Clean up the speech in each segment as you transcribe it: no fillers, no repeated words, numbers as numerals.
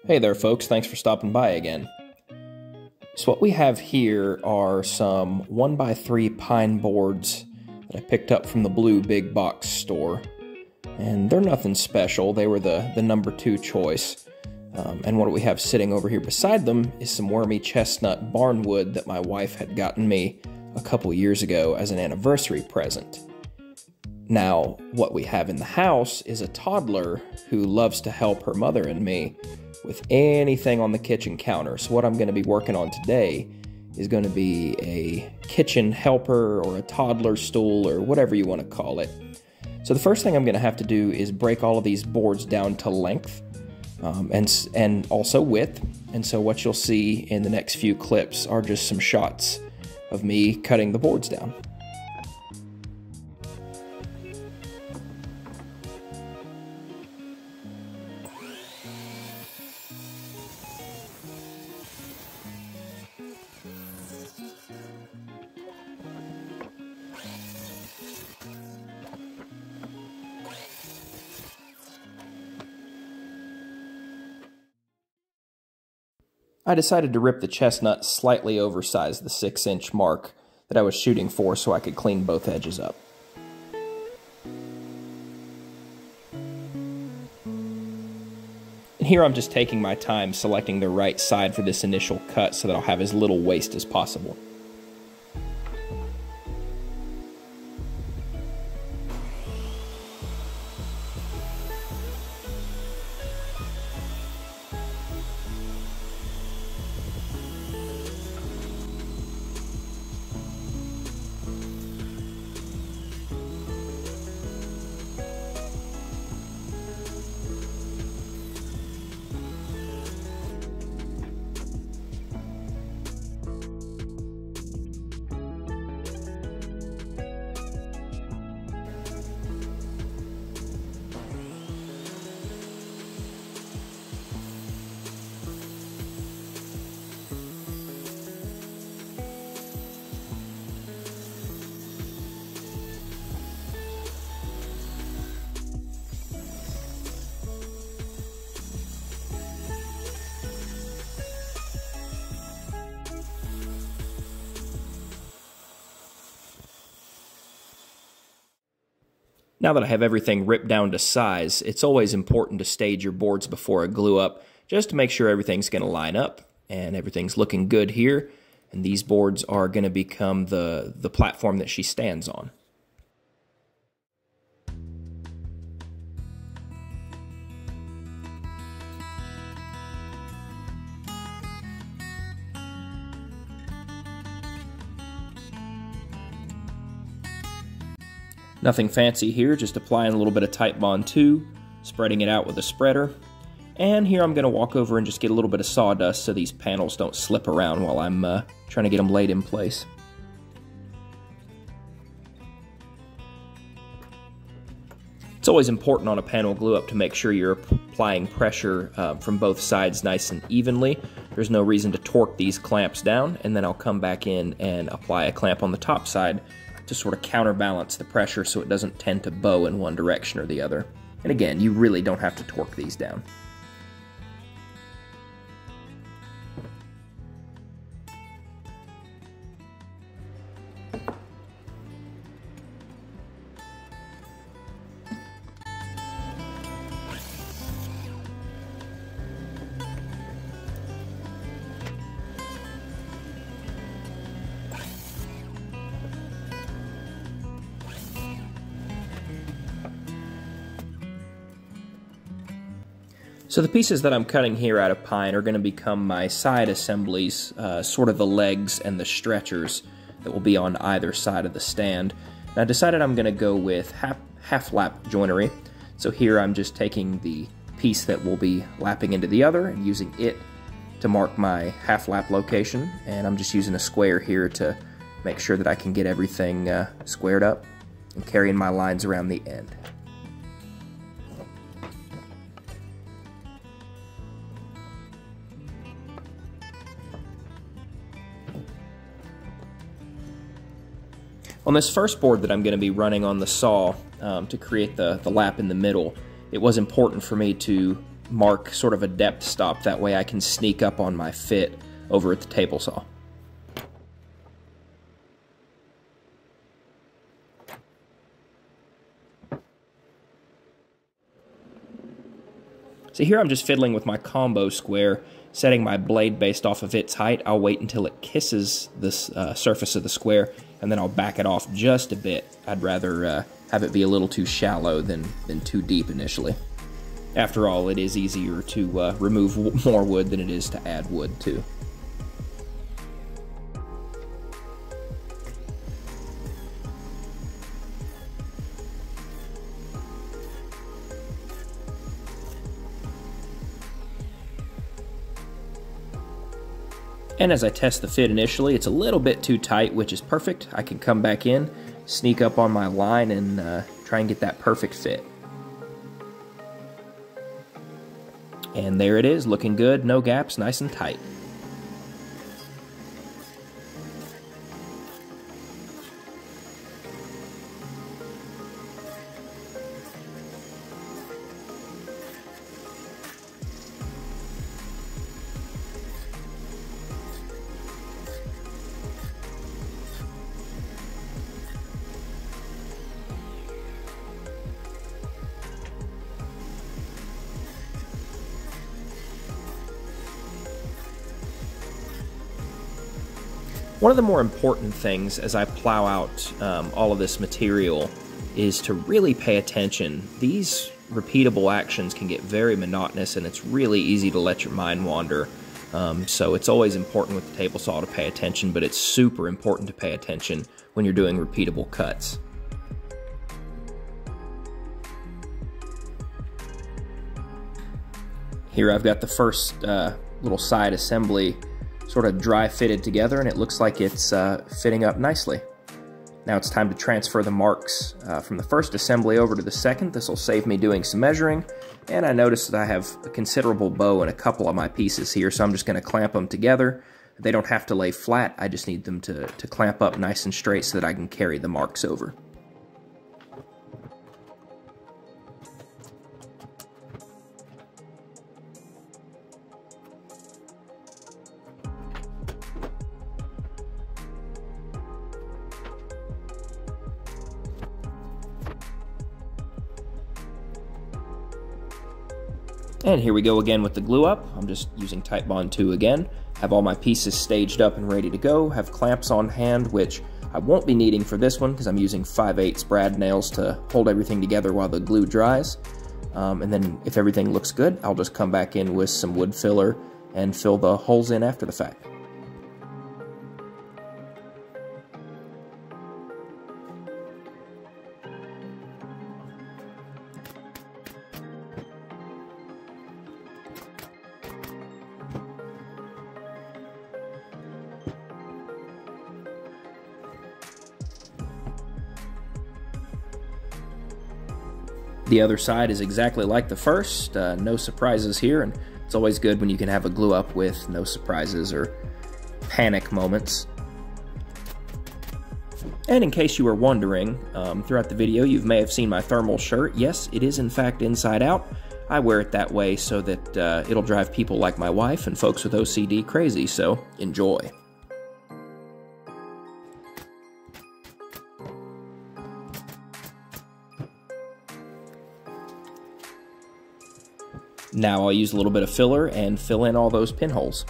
Hey there folks, thanks for stopping by again. So what we have here are some 1x3 pine boards that I picked up from the Blue Big Box store. And they're nothing special, they were the number 2 choice. And what we have sitting over here beside them is some wormy chestnut barnwood that my wife had gotten me a couple years ago as an anniversary present. Now, what we have in the house is a toddler who loves to help her mother and me with anything on the kitchen counter. So what I'm going to be working on today is going to be a kitchen helper or a toddler stool or whatever you want to call it. So the first thing I'm going to have to do is break all of these boards down to length and also width. And so what you'll see in the next few clips are just some shots of me cutting the boards down. I decided to rip the chestnut slightly oversized the 6-inch mark that I was shooting for so I could clean both edges up. And here I'm just taking my time selecting the right side for this initial cut so that I'll have as little waste as possible. Now that I have everything ripped down to size, it's always important to stage your boards before I glue up, just to make sure everything's going to line up and everything's looking good here. And these boards are going to become the platform that she stands on. Nothing fancy here, just applying a little bit of Titebond 2, spreading it out with a spreader. And here I'm going to walk over and just get a little bit of sawdust so these panels don't slip around while I'm trying to get them laid in place. It's always important on a panel glue up to make sure you're applying pressure from both sides nice and evenly. There's no reason to torque these clamps down, and then I'll come back in and apply a clamp on the top side to sort of counterbalance the pressure so it doesn't tend to bow in one direction or the other. And again, you really don't have to torque these down. So the pieces that I'm cutting here out of pine are going to become my side assemblies, sort of the legs and the stretchers that will be on either side of the stand. And I decided I'm going to go with half lap joinery. So here I'm just taking the piece that will be lapping into the other and using it to mark my half lap location. And I'm just using a square here to make sure that I can get everything squared up and carrying my lines around the end. On this first board that I'm going to be running on the saw to create the lap in the middle, it was important for me to mark sort of a depth stop. That way I can sneak up on my fit over at the table saw. So here I'm just fiddling with my combo square, setting my blade based off of its height. I'll wait until it kisses the surface of the square, and then I'll back it off just a bit. I'd rather have it be a little too shallow than too deep initially. After all, it is easier to remove more wood than it is to add wood to. And as I test the fit initially, it's a little bit too tight, which is perfect. I can come back in, sneak up on my line, and try and get that perfect fit. And there it is, looking good, no gaps, nice and tight. One of the more important things as I plow out all of this material is to really pay attention. These repeatable actions can get very monotonous, and it's really easy to let your mind wander. So it's always important with the table saw to pay attention, but it's super important to pay attention when you're doing repeatable cuts. Here I've got the first little side assembly sort of dry fitted together, and it looks like it's fitting up nicely. Now it's time to transfer the marks from the first assembly over to the second. This will save me doing some measuring, and I noticed that I have a considerable bow in a couple of my pieces here, so I'm just going to clamp them together. They don't have to lay flat, I just need them to clamp up nice and straight so that I can carry the marks over. And here we go again with the glue up. I'm just using Titebond 2 again. Have all my pieces staged up and ready to go. Have clamps on hand, which I won't be needing for this one because I'm using 5/8 brad nails to hold everything together while the glue dries. And then if everything looks good, I'll just come back in with some wood filler and fill the holes in after the fact. The other side is exactly like the first, no surprises here, and it's always good when you can have a glue up with no surprises or panic moments. And in case you were wondering, throughout the video you may have seen my thermal shirt. Yes, it is in fact inside out. I wear it that way so that it'll drive people like my wife and folks with OCD crazy, so enjoy. Now I'll use a little bit of filler and fill in all those pinholes.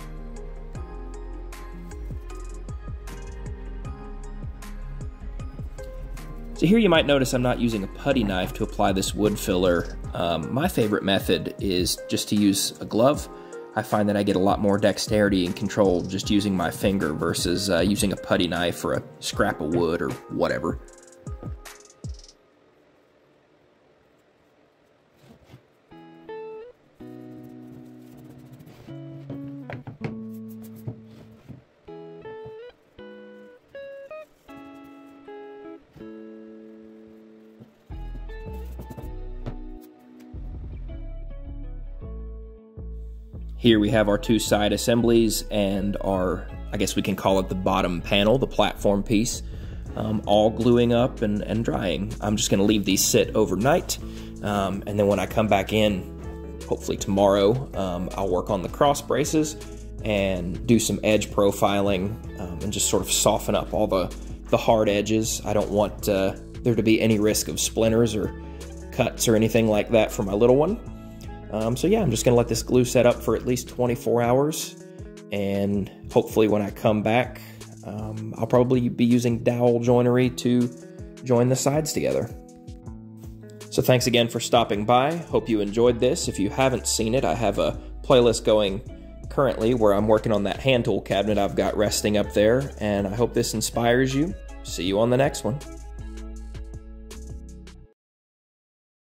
So here you might notice I'm not using a putty knife to apply this wood filler. My favorite method is just to use a glove. I find that I get a lot more dexterity and control just using my finger versus using a putty knife or a scrap of wood or whatever. Here we have our two side assemblies and our, I guess we can call it the bottom panel, the platform piece, all gluing up and drying. I'm just going to leave these sit overnight, and then when I come back in, hopefully tomorrow, I'll work on the cross braces and do some edge profiling and just sort of soften up all the hard edges. I don't want there to be any risk of splinters or cuts or anything like that for my little one. So yeah, I'm just gonna let this glue set up for at least 24 hours, and hopefully when I come back, I'll probably be using dowel joinery to join the sides together. So thanks again for stopping by. Hope you enjoyed this. If you haven't seen it, I have a playlist going currently where I'm working on that hand tool cabinet I've got resting up there, and I hope this inspires you. See you on the next one.